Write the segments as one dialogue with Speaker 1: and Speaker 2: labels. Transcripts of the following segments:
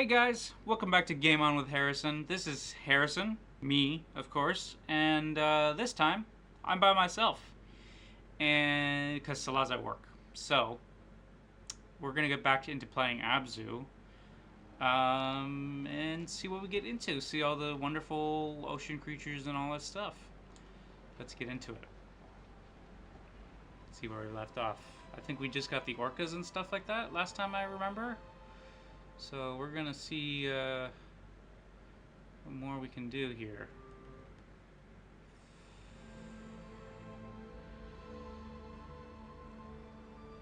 Speaker 1: Hey guys, welcome back to Game On with Harrison. This is Harrison, me, of course, and this time I'm by myself, and because Salah's at work. So we're gonna get back into playing Abzû, and see what we get into. See all the wonderful ocean creatures and all that stuff. Let's get into it. See where we left off. I think we just got the orcas and stuff like that last time I remember. So we're gonna see what more we can do here.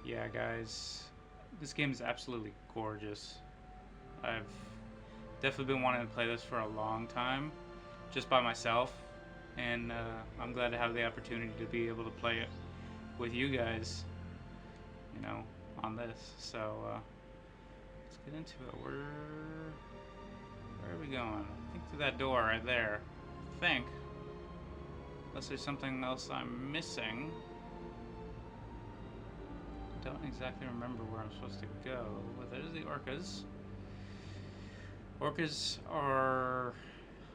Speaker 1: Yeah, guys, this game is absolutely gorgeous. I've definitely been wanting to play this for a long time, just by myself, and I'm glad to have the opportunity to be able to play it with you guys, you know, on this. So let's get into it. Where are we going? I think through that door right there. I think. Unless there's something else I'm missing. I don't exactly remember where I'm supposed to go, but there's the orcas. Orcas are...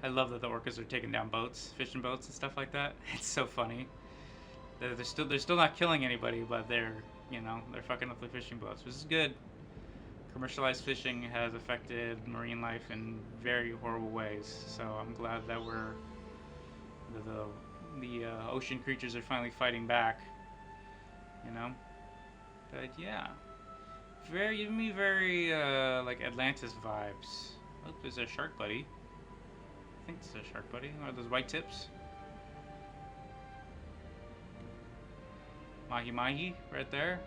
Speaker 1: I love that the orcas are taking down boats, fishing boats and stuff like that. It's so funny. They're still not killing anybody, but they're fucking up the fishing boats, which is good. Commercialized fishing has affected marine life in very horrible ways, so I'm glad that the ocean creatures are finally fighting back. You know, but yeah, giving me very like Atlantis vibes. Oh, there's a shark buddy. I think it's a shark buddy. Are those white tips? Mahi mahi right there.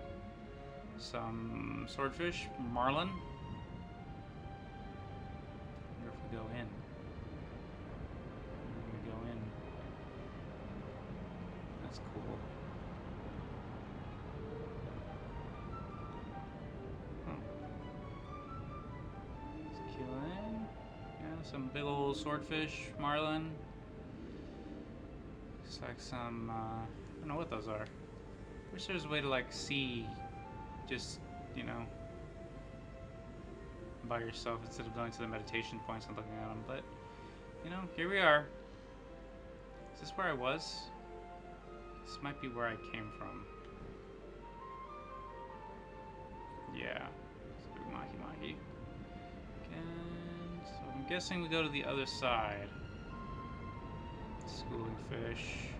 Speaker 1: Some swordfish, marlin. I wonder if we go in. We go in. That's cool. Let's kill in. Yeah, some big old swordfish, marlin. Looks like some, I don't know what those are. Wish there was a way to like see just, by yourself instead of going to the meditation points and looking at them. But, here we are. Is this where I was? This might be where I came from. Yeah. Let's do mahi mahi. And so I'm guessing we go to the other side. Schooling fish.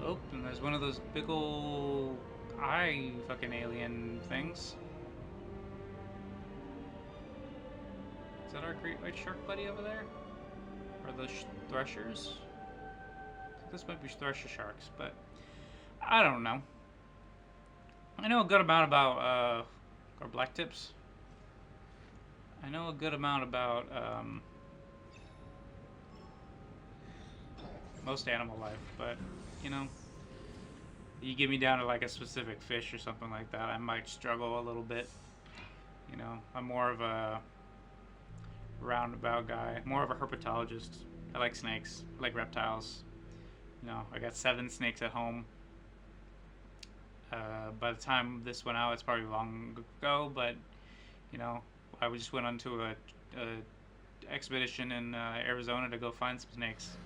Speaker 1: Oh, and there's one of those big ol' eye fucking alien things. Is that our great white shark buddy over there? Or those threshers? This might be thresher sharks, but I don't know. I know a good amount about, or black tips. I know a good amount about, most animal life, but you get me down to like a specific fish or something like that, I might struggle a little bit. I'm more of a roundabout guy, more of a herpetologist. I like snakes, I like reptiles. I got 7 snakes at home. By the time this went out, it's probably long ago, but I just went onto a expedition in Arizona to go find some snakes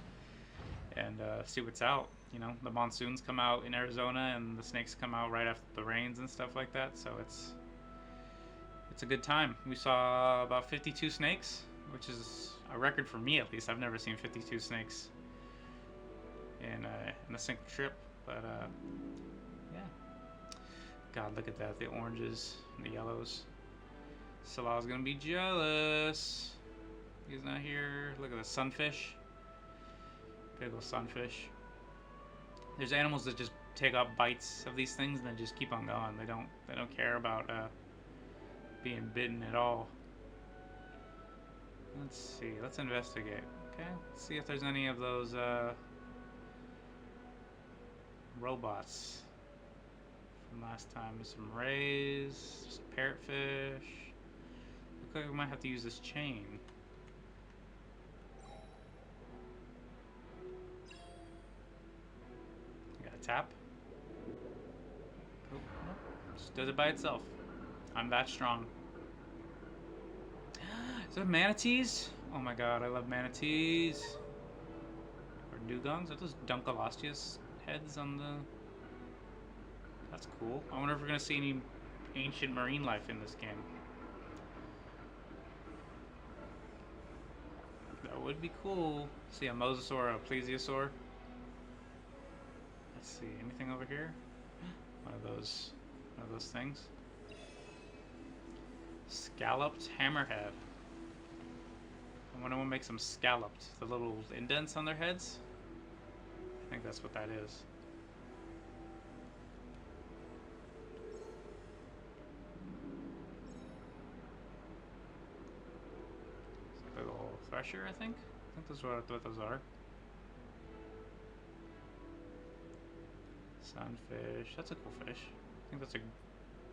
Speaker 1: and see what's out. The monsoons come out in Arizona and the snakes come out right after the rains and stuff like that, so it's a good time. We saw about 52 snakes, which is a record for me at least. I've never seen 52 snakes in a single trip, but yeah. God, look at that, the oranges and the yellows. Salah's gonna be jealous. He's not here. Look at the sunfish. Big ol' sunfish. There's animals that just take up bites of these things and then just keep on going. They don't care about being bitten at all. Let's see. Let's investigate. Okay. Let's see if there's any of those robots from last time. There's some rays, parrotfish. Looks like we might have to use this chain. Tap. Oh, nope. Just does it by itself. I'm that strong. Is that manatees? Oh my god, I love manatees. Or dugongs? Are those Dunkleosteus heads on the... That's cool. I wonder if we're going to see any ancient marine life in this game. That would be cool. See a mosasaur or a plesiosaur. Let's see, anything over here? One of those things. Scalloped hammerhead. I wonder what makes them scalloped. The little indents on their heads? I think that's what that is. It's like a little thresher, I think. I think that's what those are. Sunfish. That's a cool fish. I think that's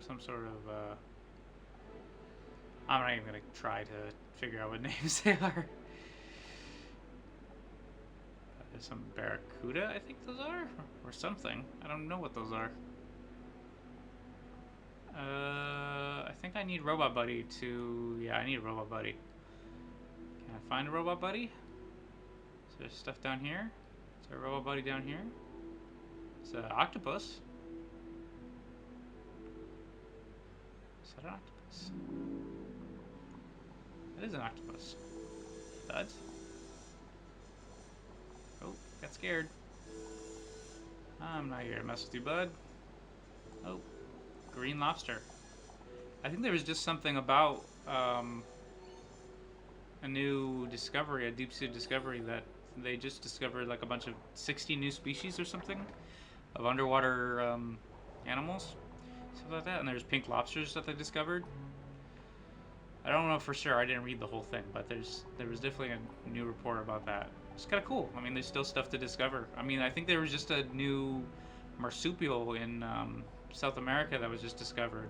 Speaker 1: some sort of I'm not even gonna try to figure out what names they are. There's some barracuda, I think those are, or something. I don't know what those are. I think I need Robot Buddy to... Yeah, I need a Robot Buddy. Can I find a Robot Buddy? Is there stuff down here? Is there a Robot Buddy down here? It's an octopus. Is that an octopus? That is an octopus. Duds. Oh, got scared. I'm not here to mess with you, bud. Oh, green lobster. I think there was just something about a new discovery, a deep sea discovery, that they just discovered like a bunch of 60 new species or something of underwater animals, stuff like that. And there's pink lobsters that they discovered. I don't know for sure. I didn't read the whole thing, but there was definitely a new report about that. It's kind of cool. I mean, there's still stuff to discover. I mean, I think there was just a new marsupial in South America that was just discovered,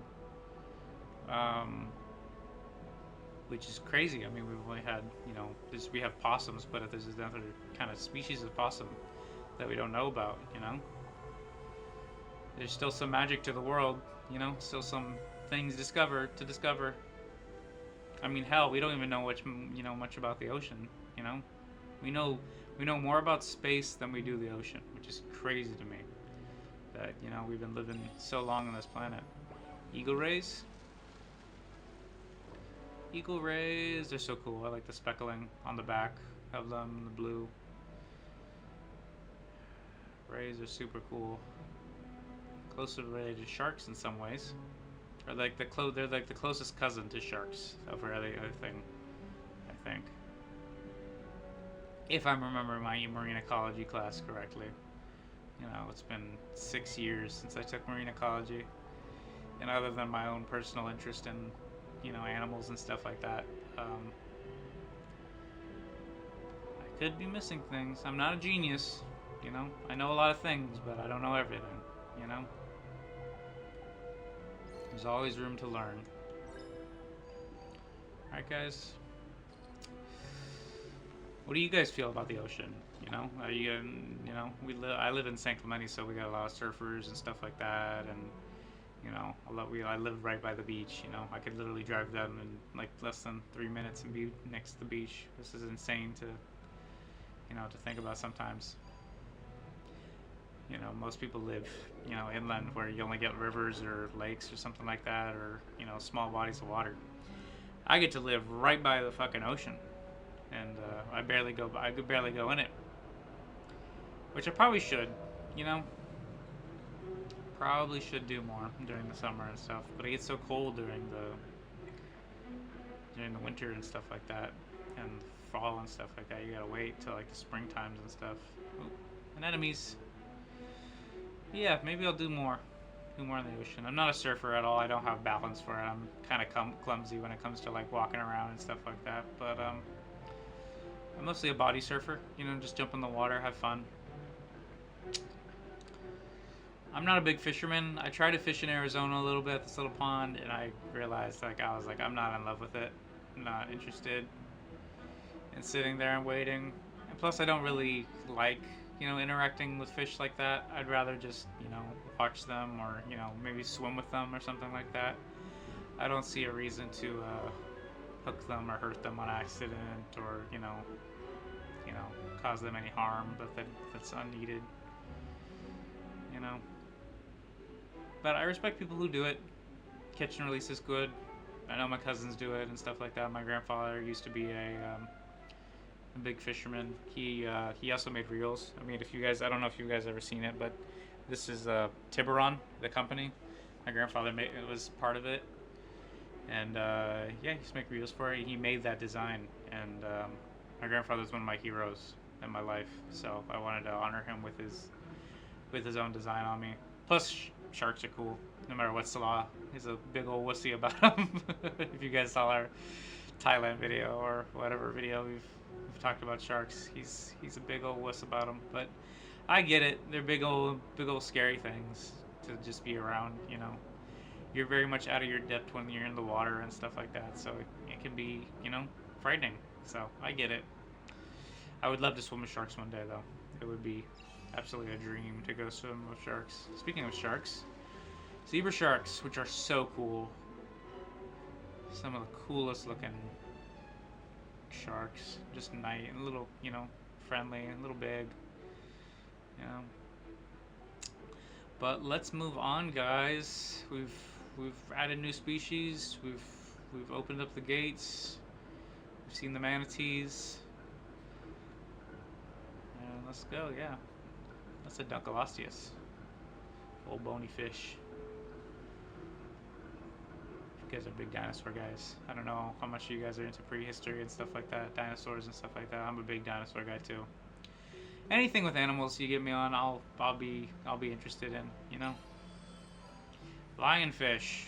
Speaker 1: which is crazy. I mean, we've only had, you know, we have possums, but there's another kind of species of possum that we don't know about, you know? There's still some magic to the world, you know? Still some things to discover. I mean, hell, we don't even know much about the ocean, you know? We know more about space than we do the ocean, which is crazy to me. That, you know, we've been living so long on this planet. Eagle rays? Eagle rays, they're so cool. I like the speckling on the back of them, the blue. Rays are super cool. Closely related to sharks in some ways. Or like they're like the closest cousin to sharks over everything, I think. If I'm remembering my marine ecology class correctly. You know, it's been 6 years since I took marine ecology. And other than my own personal interest in, you know, animals and stuff like that, I could be missing things. I'm not a genius, you know. I know a lot of things, but I don't know everything, you know. There's always room to learn. Alright, guys. What do you guys feel about the ocean? You know, are you, you know, I live in San Clemente, so we got a lot of surfers and stuff like that, and you know, I live right by the beach. You know, I could literally drive down in like less than 3 minutes and be next to the beach. This is insane to, you know, to think about sometimes. You know, most people live, you know, inland where you only get rivers or lakes or something like that, or, you know, small bodies of water. I get to live right by the fucking ocean, and I could barely go in it, which I probably should, you know. Probably should do more during the summer and stuff, but it gets so cold during the winter and stuff like that, and fall and stuff like that. You gotta wait till like the spring times and stuff. Ooh, anemones. Yeah, maybe I'll do more in the ocean. I'm not a surfer at all. I don't have balance for it. I'm kind of clumsy when it comes to like walking around and stuff like that. But I'm mostly a body surfer. You know, just jump in the water, have fun. I'm not a big fisherman. I tried to fish in Arizona a little bit, this little pond, and I realized I'm not in love with it. I'm not interested in sitting there and waiting. And plus, I don't really like, interacting with fish like that. I'd rather just, watch them or, maybe swim with them or something like that. I don't see a reason to hook them or hurt them on accident or, cause them any harm that's unneeded. You know. But I respect people who do it. Catch and release is good. I know my cousins do it and stuff like that. My grandfather used to be a big fisherman. He also made reels. I mean, I don't know if you guys ever seen it, but this is Tiburon, the company. My grandfather was part of it, and he used to make reels for it. He made that design, and my grandfather's one of my heroes in my life. So I wanted to honor him with his own design on me. Plus, sharks are cool. No matter what Salah is a big old wussy about them. If you guys saw our Thailand video or whatever video we've talked about sharks, he's a big old wuss about them. But I get it. They're big old scary things to just be around. You're very much out of your depth when you're in the water and stuff like that. So it can be frightening. So I get it. I would love to swim with sharks one day though. It would be absolutely a dream to go swim with sharks. Speaking of sharks, zebra sharks, which are so cool. Some of the coolest looking sharks. Just nice, a little, friendly, a little big. But let's move on, guys. We've added new species. We've opened up the gates. We've seen the manatees. And let's go, yeah. That's a Dunkleosteus. Old bony fish. You guys are big dinosaur guys. I don't know how much you guys are into prehistory and stuff like that, dinosaurs and stuff like that. I'm a big dinosaur guy too. Anything with animals you get me on, I'll be interested in. Lionfish.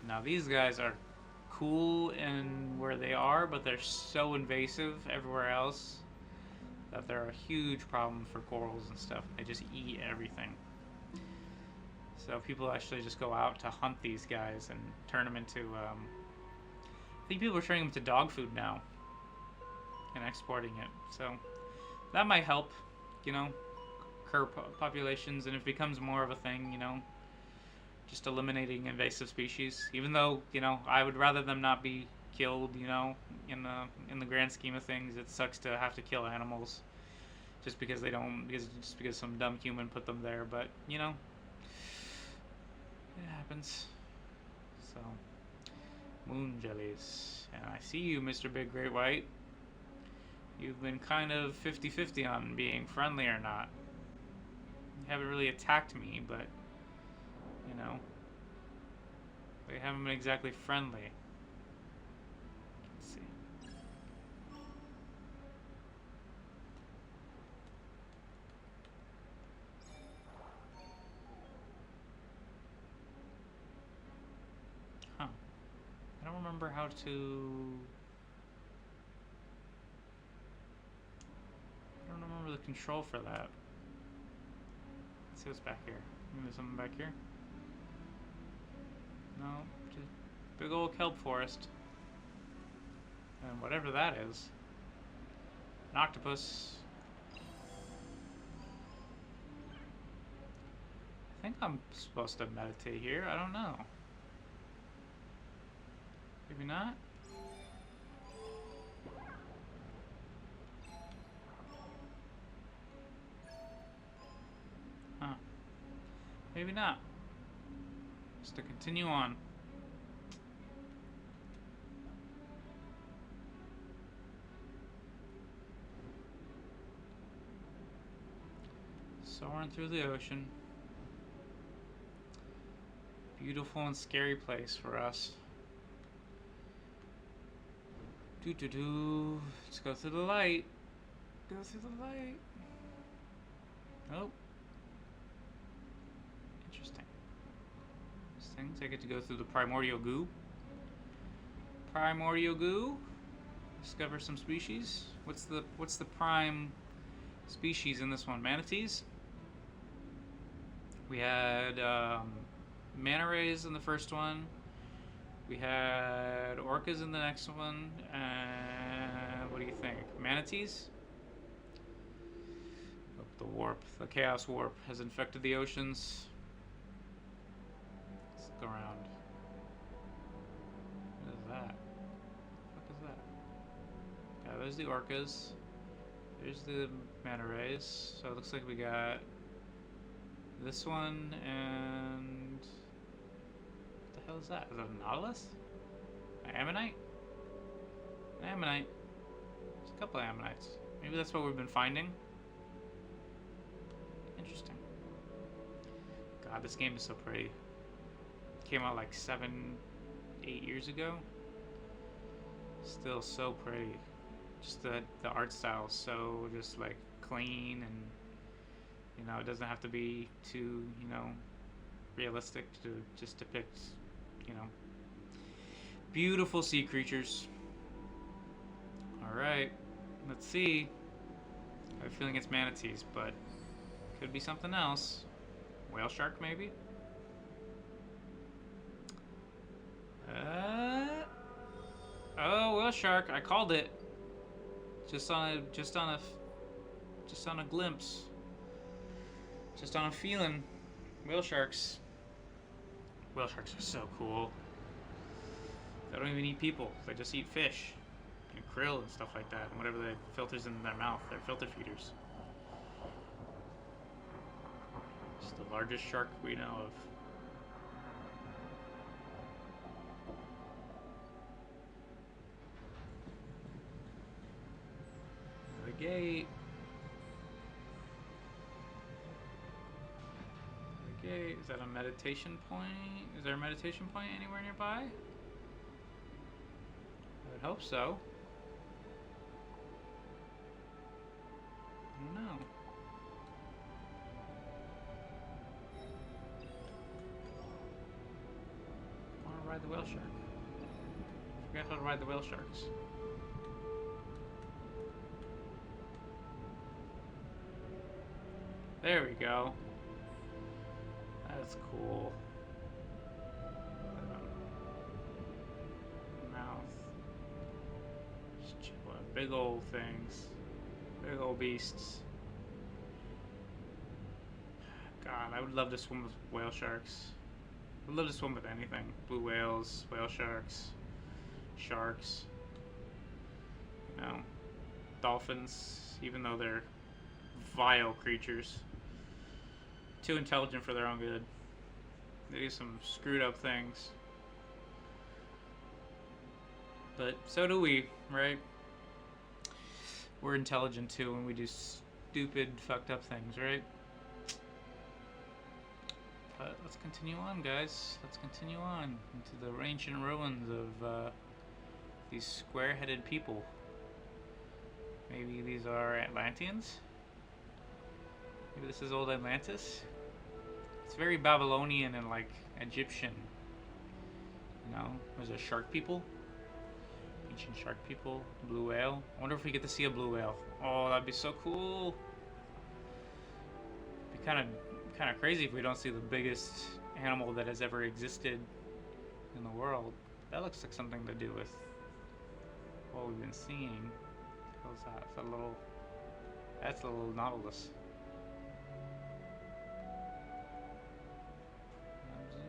Speaker 1: Now these guys are cool in where they are, but they're so invasive everywhere else that they're a huge problem for corals and stuff. They just eat everything. So people actually just go out to hunt these guys and turn them into, I think people are turning them to dog food now and exporting it. So that might help, curb populations, and it becomes more of a thing, just eliminating invasive species. Even though, I would rather them not be killed, in the grand scheme of things. It sucks to have to kill animals just because because some dumb human put them there, but it happens. So, moon jellies. And I see you, Mr. Big Great White. You've been kind of 50-50 on being friendly or not. You haven't really attacked me, but, they haven't been exactly friendly. Let's see. Huh. I don't remember how to... I don't remember the control for that. Let's see what's back here. Maybe there's something back here? No, just big old kelp forest. And whatever that is. An octopus. I think I'm supposed to meditate here. I don't know. Maybe not? Huh. Maybe not. Just to continue on. Soaring through the ocean. Beautiful and scary place for us. Doo-doo-doo. Let's go through the light. Go through the light. Oh. Interesting. I get to go through the primordial goo. Primordial goo. Discover some species. What's the prime species in this one? Manatees. We had manta rays in the first one. We had orcas in the next one. And what do you think? Manatees? The warp, the chaos warp has infected the oceans. Let's look around. What is that? What is that? Yeah, there's the orcas. There's the manta rays. So it looks like we got this one and what the hell is that? Is that a nautilus? An ammonite? An ammonite. There's a couple of ammonites. Maybe that's what we've been finding. Interesting. God, this game is so pretty. It came out like 7, 8 years ago. Still so pretty. Just the art style is so just like clean, and you know, it doesn't have to be too, you know, realistic to just depict, you know, beautiful sea creatures. Alright, let's see. I have a feeling it's manatees, but could be something else. Whale shark, maybe? Oh, whale shark! I called it. Just on a glimpse. Just on a feeling. Whale sharks. Whale sharks are so cool. They don't even eat people. They just eat fish and krill and stuff like that, and whatever that filters in their mouth. They're filter feeders. It's the largest shark we know of. The gate. The gate. Is that a meditation point? Is there a meditation point anywhere nearby? I would hope so. I don't know. I want to ride the whale shark. I forgot how to ride the whale sharks. There we go. That's cool. Mouth. Just chilling. Big old things. Big old beasts. God, I would love to swim with whale sharks. I would love to swim with anything. Blue whales, whale sharks, sharks. You know, dolphins, even though they're vile creatures. Too intelligent for their own good. They do some screwed up things. But so do we, right? We're intelligent too when we do stupid, fucked up things, right? But let's continue on, guys. Let's continue on into the ancient ruins of these square-headed people. Maybe these are Atlanteans? Maybe this is old Atlantis? It's very Babylonian and like Egyptian. You know, there's a shark people. Ancient shark people. Blue whale. I wonder if we get to see a blue whale. Oh, that'd be so cool. It'd be kind of crazy if we don't see the biggest animal that has ever existed in the world. That looks like something to do with what we've been seeing. What was that? Is that a little? That's a little nautilus. Abzû,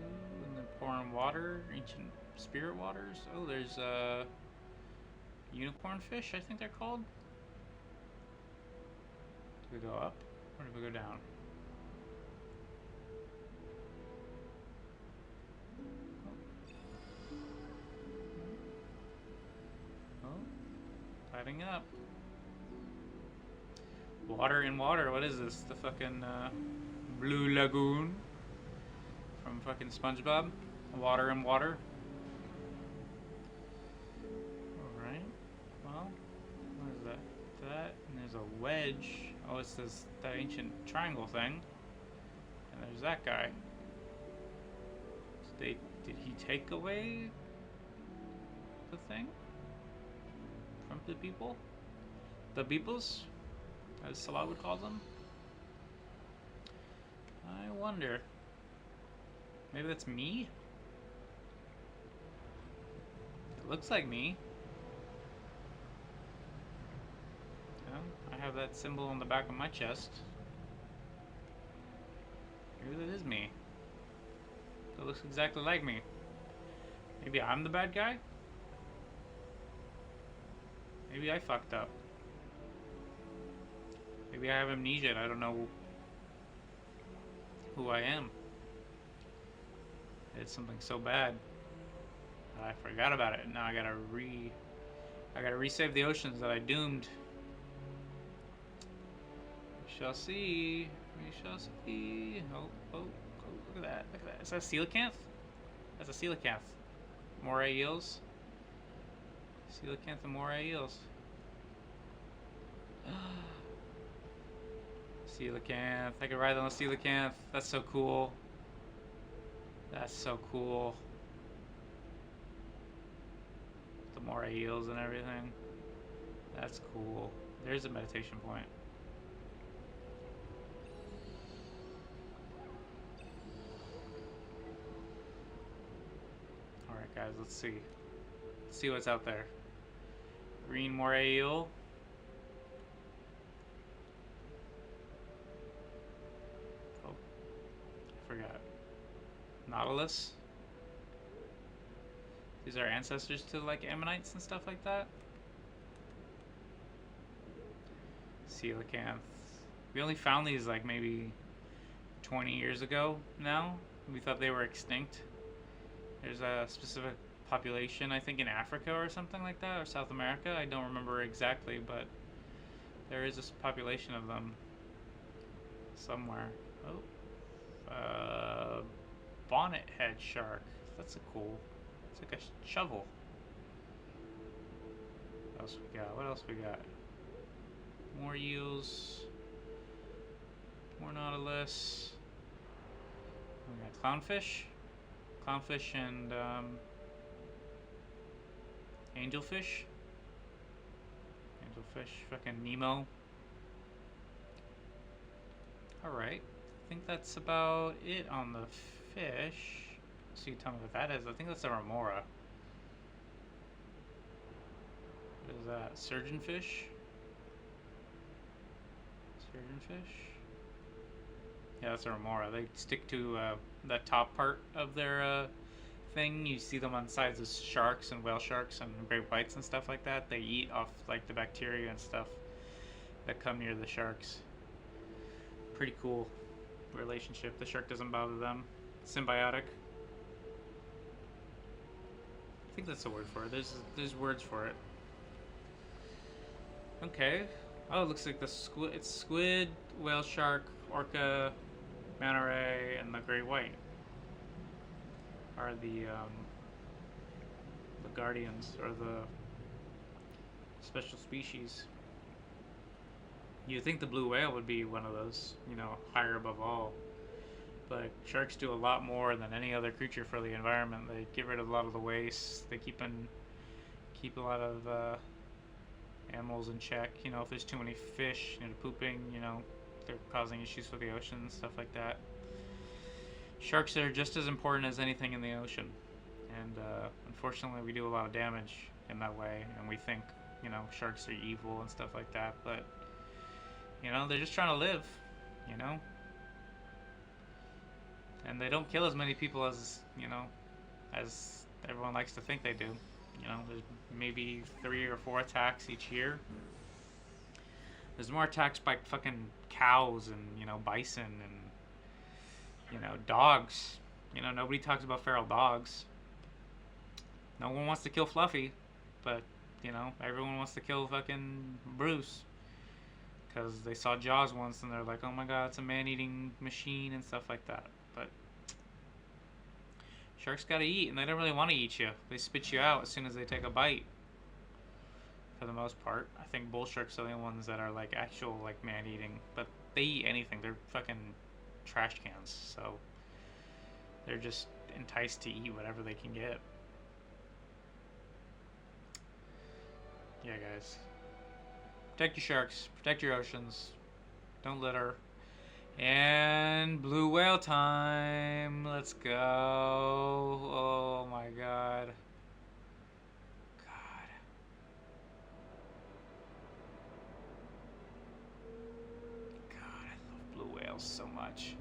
Speaker 1: and then pouring water, ancient spirit waters. Oh, there's unicorn fish, I think they're called. Do we go up or do we go down? Oh, lighting up. Water in water. What is this? The fucking Blue Lagoon from fucking SpongeBob. Water in water. Alright. Well, what is that? That, and there's a wedge. Oh, it's this that ancient triangle thing. And there's that guy. Did he take away the thing from the people? The peoples, as Salah would call them. I wonder. Maybe that's me? It looks like me. Yeah, I have that symbol on the back of my chest. Maybe that is me. That looks exactly like me. Maybe I'm the bad guy? Maybe I fucked up. Maybe I have amnesia and I don't know who I am. I did something so bad that I forgot about it. Now I gotta resave the oceans that I doomed. We shall see. We shall see. Oh, oh, oh, look at that. Look at that. Is that a coelacanth? That's a coelacanth. Moray eels. Coelacanth and moray eels. Coelacanth. I could ride on a coelacanth. That's so cool. That's so cool. The moray eels and everything. That's cool. There's a meditation point. Alright guys, let's see. Let's see what's out there. Green moray eel. Oh, I forgot. Nautilus. These are ancestors to like ammonites and stuff like that. Coelacanths. We only found these like maybe 20 years ago now. We thought they were extinct. There's a specific population, I think in Africa or something like that, or South America. I don't remember exactly, but there is a population of them somewhere. Oh. Bonnet head shark. That's a cool. It's like a shovel. What else we got? What else we got? More eels. More nautilus. We got clownfish. Clownfish and angelfish. Angelfish. Fucking Nemo. Alright. I think that's about it on the fish. So you tell me what that is. I think that's a remora. What is that? Surgeonfish? Surgeonfish? Yeah, that's a remora. They stick to the top part of their thing. You see them on sides of sharks and whale sharks and great whites and stuff like that. They eat off like the bacteria and stuff that come near the sharks. Pretty cool relationship. The shark doesn't bother them. Symbiotic. I think that's the word for it. There's words for it. Okay. Oh, it looks like the squid. It's squid, whale shark, orca, manta ray, and the great white are the guardians or the special species. You'd think the blue whale would be one of those, you know, higher above all. But sharks do a lot more than any other creature for the environment. They get rid of a lot of the waste. They keep a lot of animals in check. You know, if there's too many fish, you know, pooping, you know, they're causing issues with the ocean and stuff like that. Sharks are just as important as anything in the ocean. And unfortunately, we do a lot of damage in that way. And we think, you know, sharks are evil and stuff like that. But, you know, they're just trying to live, you know. And they don't kill as many people as, you know, as everyone likes to think they do. You know, there's maybe 3 or 4 attacks each year. There's more attacks by fucking cows and, you know, bison and, you know, dogs. You know, nobody talks about feral dogs. No one wants to kill Fluffy, but, you know, everyone wants to kill fucking Bruce. Because they saw Jaws once and they're like, oh my god, it's a man-eating machine and stuff like that. But sharks gotta eat, and they don't really want to eat you. They spit you out as soon as they take a bite. For the most part. I think bull sharks are the only ones that are like actual like man-eating. But they eat anything. They're fucking trash cans. So they're just enticed to eat whatever they can get. Yeah, guys. Protect your sharks. Protect your oceans. Don't litter. And blue whale time. Let's go. Oh my god. God. God, I love blue whales so much.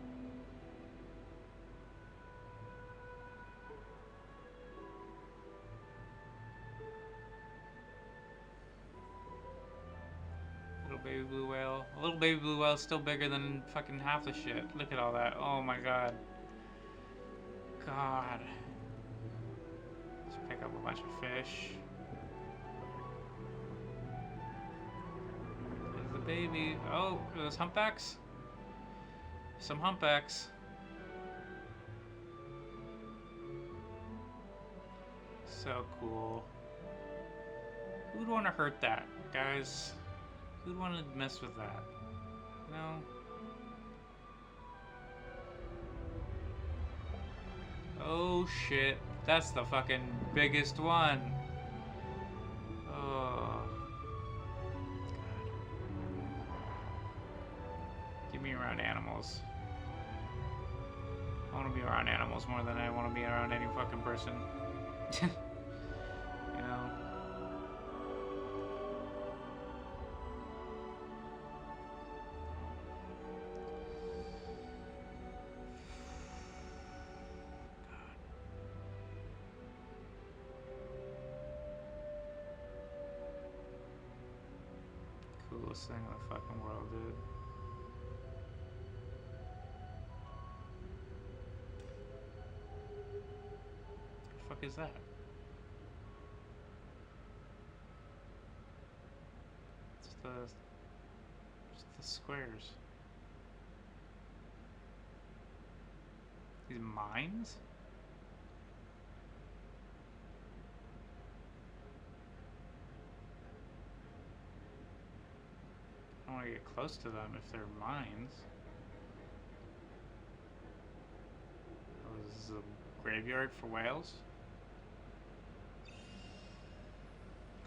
Speaker 1: baby blue whale. A little baby blue whale is still bigger than fucking half the shit. Look at all that. Oh my god. God. Let's pick up a bunch of fish. There's the baby. Oh, are those humpbacks? Some humpbacks. So cool. Who'd want to hurt that, guys? Who'd want to mess with that? No. Oh shit. That's the fucking biggest one. Oh. God. Get me around animals. I want to be around animals more than I want to be around any fucking person. You know? Coolest thing in the fucking world, dude. What the fuck is that? It's the squares. These mines? I don't want to get close to them if they're mines. Oh, this is a graveyard for whales?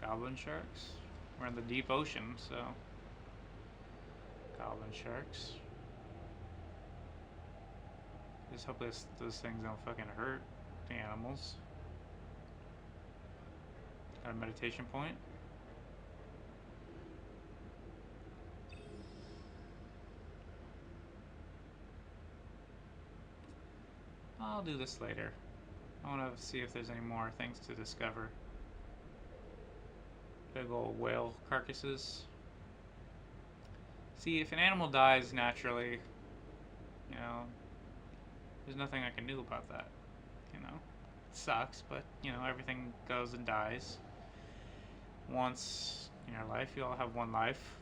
Speaker 1: Goblin sharks? We're in the deep ocean, so... Goblin sharks. Just hope those things don't fucking hurt the animals. Got a meditation point. I'll do this later. I want to see if there's any more things to discover. Big old whale carcasses. See, if an animal dies naturally, you know, there's nothing I can do about that. You know, it sucks, but you know, everything goes and dies. Once in your life, you all have one life.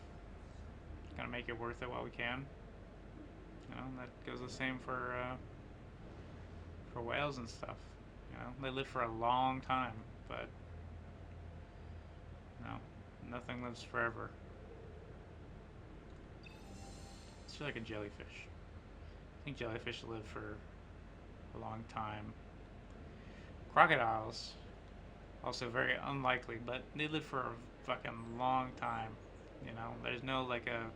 Speaker 1: Gotta make it worth it while we can. You know, that goes the same for whales and stuff. You know, they live for a long time, but no, nothing lives forever. It's just like a jellyfish. I think jellyfish live for a long time. Crocodiles, also very unlikely, but they live for a fucking long time. You know, there's no like a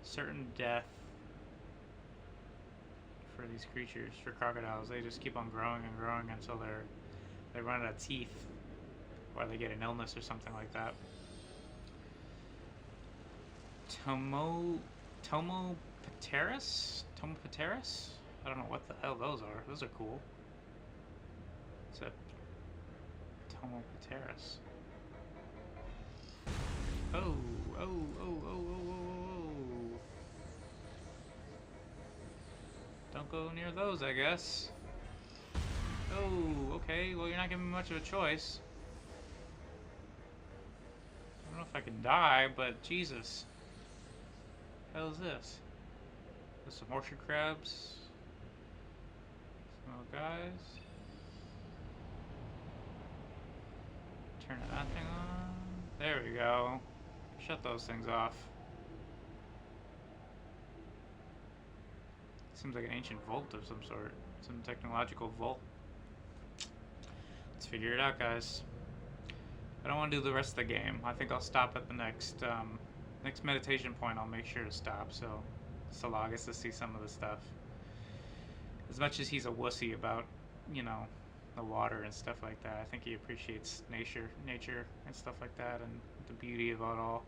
Speaker 1: certain death for these creatures. For crocodiles, they just keep on growing and growing until they run out of teeth, or they get an illness or something like that. Tomopateris? Tomopateris? I don't know what the hell those are. Those are cool. It's a Tomopateris. Oh, oh, oh, oh, oh, oh, oh. Don't go near those, I guess. Oh, okay. Well, you're not giving me much of a choice. I don't know if I can die, but Jesus. What the hell is this? There's some orchard crabs. Some little guys. Turn that thing on. There we go. Shut those things off. Seems like an ancient vault of some sort. Some technological vault. Let's figure it out, guys. I don't want to do the rest of the game. I think I'll stop at the next meditation point. I'll make sure to stop so Salah gets to see some of the stuff. As much as he's a wussy about, you know, the water and stuff like that, I think he appreciates nature and stuff like that, and the beauty of it all.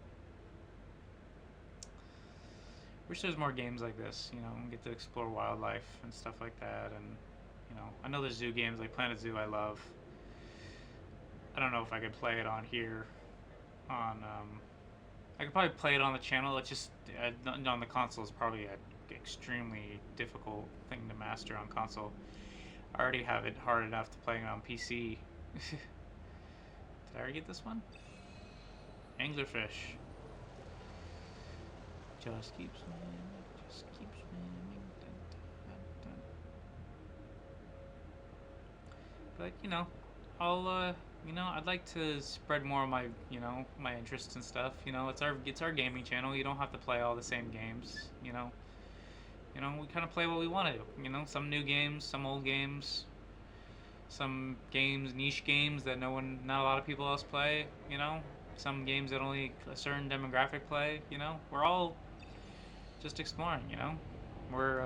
Speaker 1: Wish there's more games like this, you know, get to explore wildlife and stuff like that, and, you know, I know there's zoo games like Planet Zoo I love. I don't know if I could play it on here, on I could probably play it on the channel. It's just on the console is probably an extremely difficult thing to master on console. I already have it hard enough to play it on PC. Did I already get this one? Anglerfish. Just keep swimming, just keep swimming. Dun, dun, dun, dun. But I'd like to spread more of my, my interests and stuff. It's our gaming channel. You don't have to play all the same games. We kind of play what we want to do. Some new games, some old games, some games, niche games that not a lot of people else play. Some games that only a certain demographic play. We're all just exploring. We're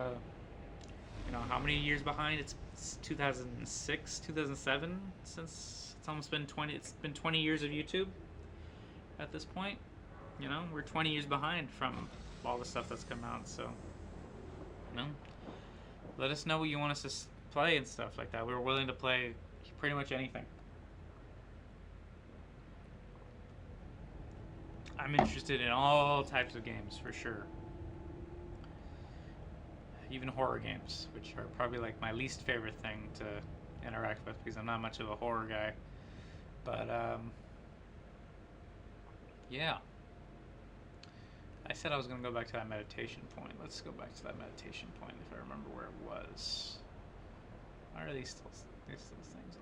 Speaker 1: how many years behind? It's 2006, 2007 since it's almost been 20. It's been 20 years of YouTube at this point. We're 20 years behind from all the stuff that's come out. So, let us know what you want us to play and stuff like that. We're willing to play pretty much anything. I'm interested in all types of games for sure. Even horror games, which are probably like my least favorite thing to interact with because I'm not much of a horror guy. But yeah. I said I was going to go back to that meditation point. Let's go back to that meditation point if I remember where it was. Why are these things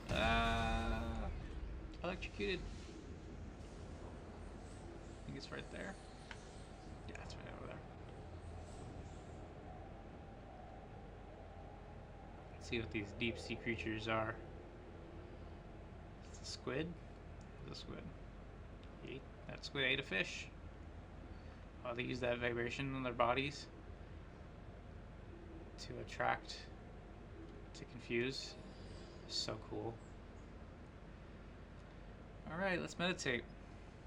Speaker 1: alive? Electrocuted. I think it's right there. Yeah, it's right over there. Let's see what these deep sea creatures are. It's a squid. It's a squid. That squid ate a fish. Oh, they use that vibration in their bodies to attract, to confuse. So cool. Alright, let's meditate.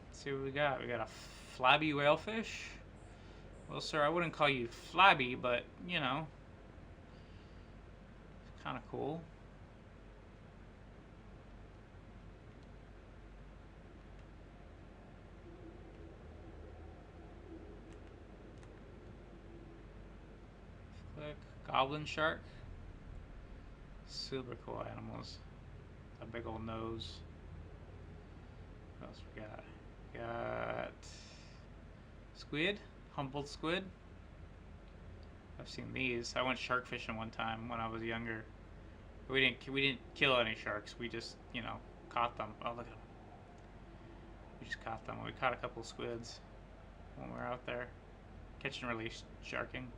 Speaker 1: Let's see what we got. We got a flabby whalefish. Well, sir, I wouldn't call you flabby, but, kind of cool. Goblin shark. Super cool animals. A big old nose. What else we got? Got squid. Humboldt squid. I've seen these. I went shark fishing one time when I was younger. We didn't kill any sharks. We just caught them. Oh, look at them. We just caught them. We caught a couple squids when we were out there. Catch and release sharking.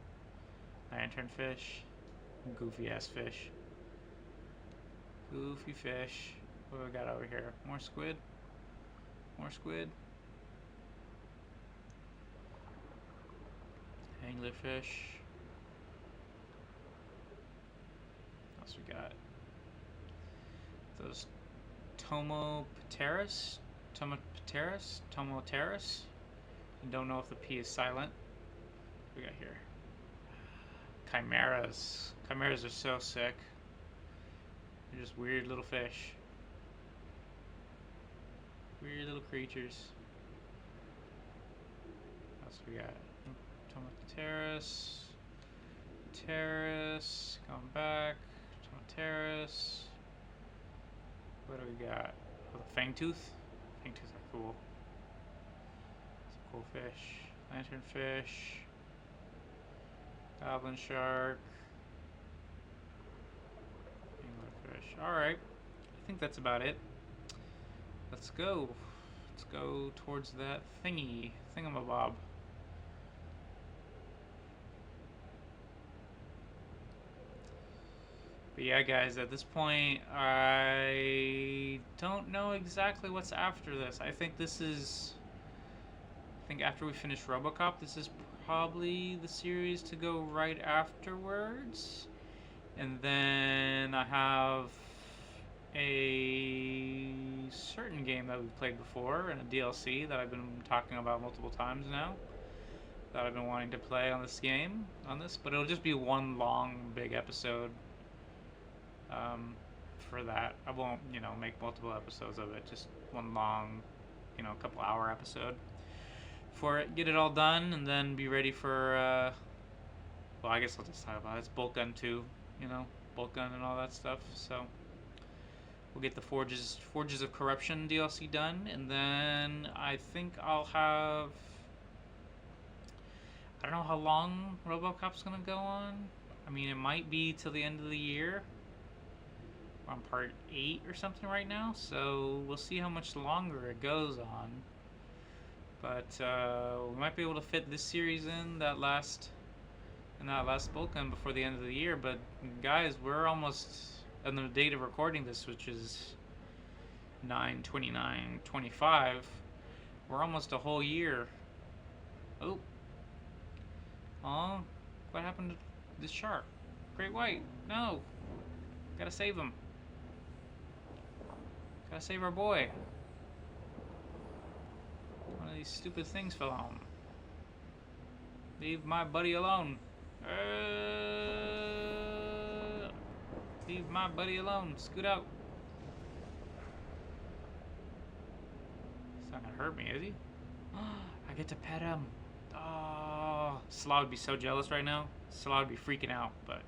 Speaker 1: Lanternfish. Goofy ass fish. Goofy fish. What do we got over here? More squid? More squid? Anglerfish. What else we got? Those Tomoteris? Tomoteris? You don't know if the P is silent. What do we got here? Chimeras. Chimeras are so sick. They're just weird little fish. Weird little creatures. What else we got? Tomoteris. Terrace. Going back. Tomoteris. What do we got? Oh, the fangtooth. Fangtooths are cool. It's a cool fish. Lanternfish. Goblin shark. Anglerfish. Alright. I think that's about it. Let's go. Let's go towards that thingamabob. But yeah, guys, at this point, I don't know exactly what's after this. I think after we finish RoboCop, this is probably the series to go right afterwards. And then I have a certain game that we've played before and a DLC that I've been talking about multiple times now that I've been wanting to play on this, but it'll just be one long big episode. for that. I won't, make multiple episodes of it. Just one long, couple hour episode for it. Get it all done, and then be ready for. Well, I guess I'll just talk about it. It's bolt gun 2, bolt gun and all that stuff. So we'll get the Forges of Corruption DLC done, and then I think I'll have. I don't know how long RoboCop's gonna go on. I mean, it might be till the end of the year. We're on part 8 or something right now, so we'll see how much longer it goes on. But we might be able to fit this series in that last bolt gun before the end of the year. But guys, we're almost on the date of recording this, which is 9/29/25. We're almost a whole year. Oh, what happened to this shark? Great white, no, gotta save him. Gotta save our boy. One of these stupid things fell on him. Leave my buddy alone. Leave my buddy alone. Scoot out. He's not gonna hurt me, is he? I get to pet him. Oh, Salah would be so jealous right now. Salah would be freaking out, but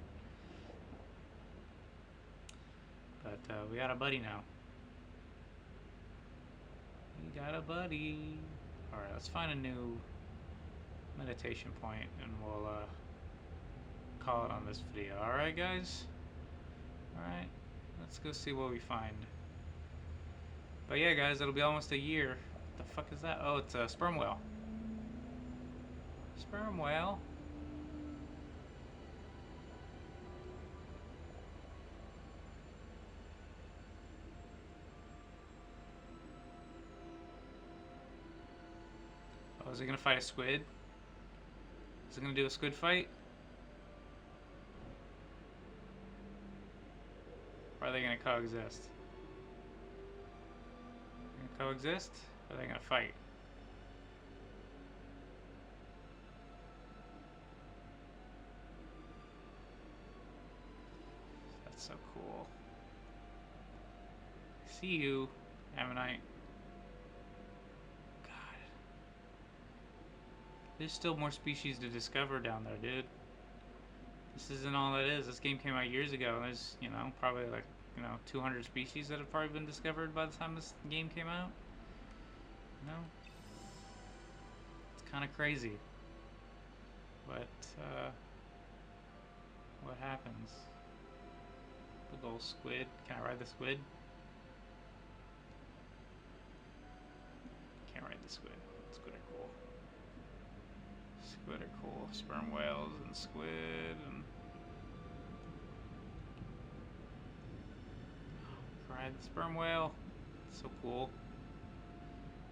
Speaker 1: we got a buddy now. We got a buddy. Alright, let's find a new meditation point, and we'll call it on this video. Alright, guys? Alright, let's go see what we find. But yeah, guys, it'll be almost a year. What the fuck is that? Oh, it's a sperm whale. Sperm whale. Oh, is it gonna fight a squid? Is it gonna do a squid fight? Or are they gonna coexist? Gonna coexist? Or are they gonna fight? That's so cool. See you, Ammonite. God. There's still more species to discover down there, dude. This isn't all it is. This game came out years ago, and there's, probably like, 200 species that have probably been discovered by the time this game came out. It's kind of crazy. But, what happens? Big old squid. Can I ride the squid? Can't ride the squid. Squid are cool. Squid are cool. Sperm whales and squid and... Ride the sperm whale. It's so cool.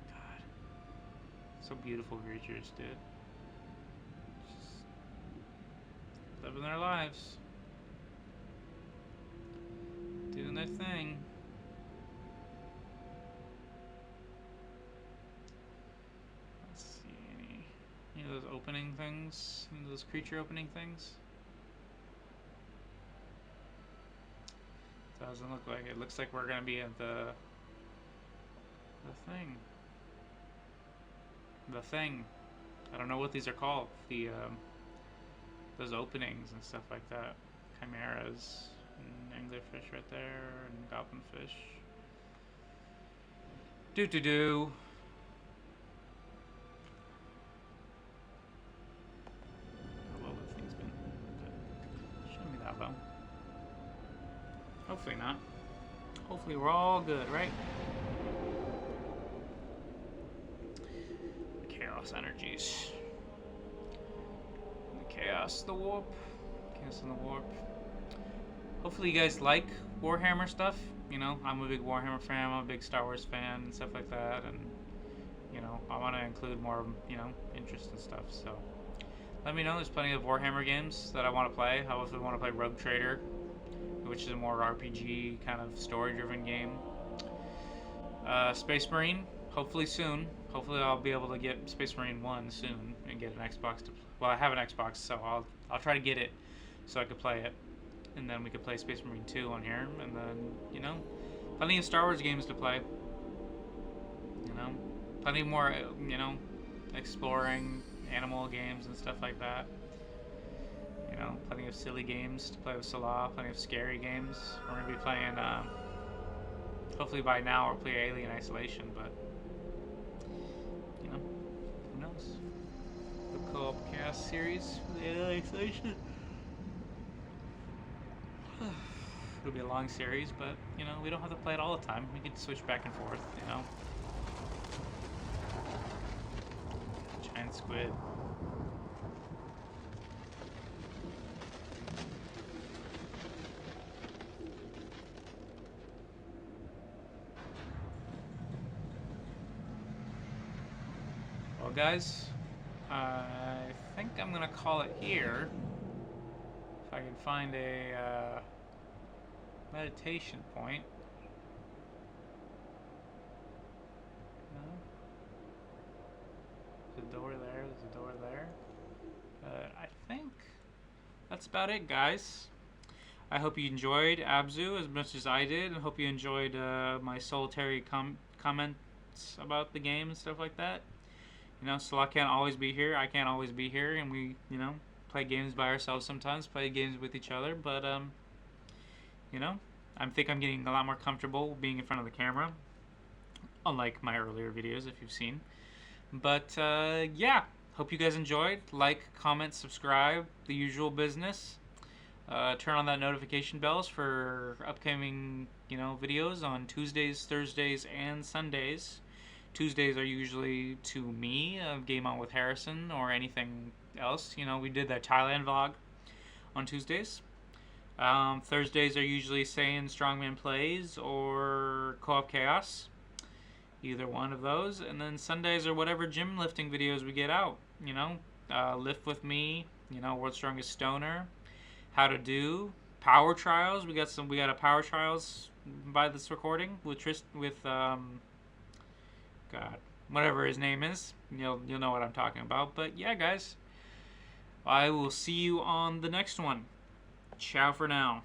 Speaker 1: God. So beautiful creatures, dude. Just living their lives. Doing their thing. Let's see, any of those opening things? Any of those creature opening things? Doesn't look like it. Looks like we're gonna be at the thing. The thing. I don't know what these are called. The those openings and stuff like that. Chimeras and anglerfish right there and goblinfish. Do. How low the thing's been. Okay. Show me that though. Hopefully not. Hopefully we're all good, right? Chaos energies. The chaos, the warp. Chaos and the warp. Hopefully you guys like Warhammer stuff. I'm a big Warhammer fan, I'm a big Star Wars fan and stuff like that, and I want to include more, interest and stuff. So let me know. There's plenty of Warhammer games that I want to play. I also want to play Rogue Trader, which is a more RPG kind of story-driven game. Space Marine, hopefully soon. Hopefully I'll be able to get Space Marine 1 soon and get an Xbox to. Well, I have an Xbox, so I'll try to get it so I can play it. and then we could play Space Marine 2 on here, and then, you know, plenty of Star Wars games to play. You know, plenty more, you know, exploring animal games and stuff like that. You know, plenty of silly games to play with Salah, plenty of scary games. We're going to be playing, hopefully by now we'll play Alien Isolation, but, you know, who knows? The co-op cast series for the Alien Isolation. It'll be a long series, but, you know, we don't have to play it all the time. We can switch back and forth, you know. Giant squid. Well, guys, I think I'm going to call it here. If I can find a meditation point. No? There's a door there, there's a door there. I think that's about it, guys. I hope you enjoyed ABZÜ as much as I did, and hope you enjoyed my solitary comments about the game and stuff like that. You know, Salah can't always be here, I can't always be here, and we, you know, play games by ourselves sometimes, play games with each other, but, you know, I think I'm getting a lot more comfortable being in front of the camera, unlike my earlier videos, if you've seen. But, yeah, hope you guys enjoyed. Like, comment, subscribe, the usual business. Turn on that notification bells for upcoming, you know, videos on Tuesdays, Thursdays, and Sundays. Tuesdays are usually to me, Game On with Harrison, or anything else. You know, we did that Thailand vlog on Tuesdays. Thursdays are usually saying Strongman Plays or Co-op Chaos. Either one of those. And then Sundays are whatever gym lifting videos we get out. You know, Lift With Me, you know, World's Strongest Stoner, How to Do, Power Trials. We got a Power Trials by this recording with God, whatever his name is. You'll know what I'm talking about. But yeah, guys, I will see you on the next one. Ciao for now.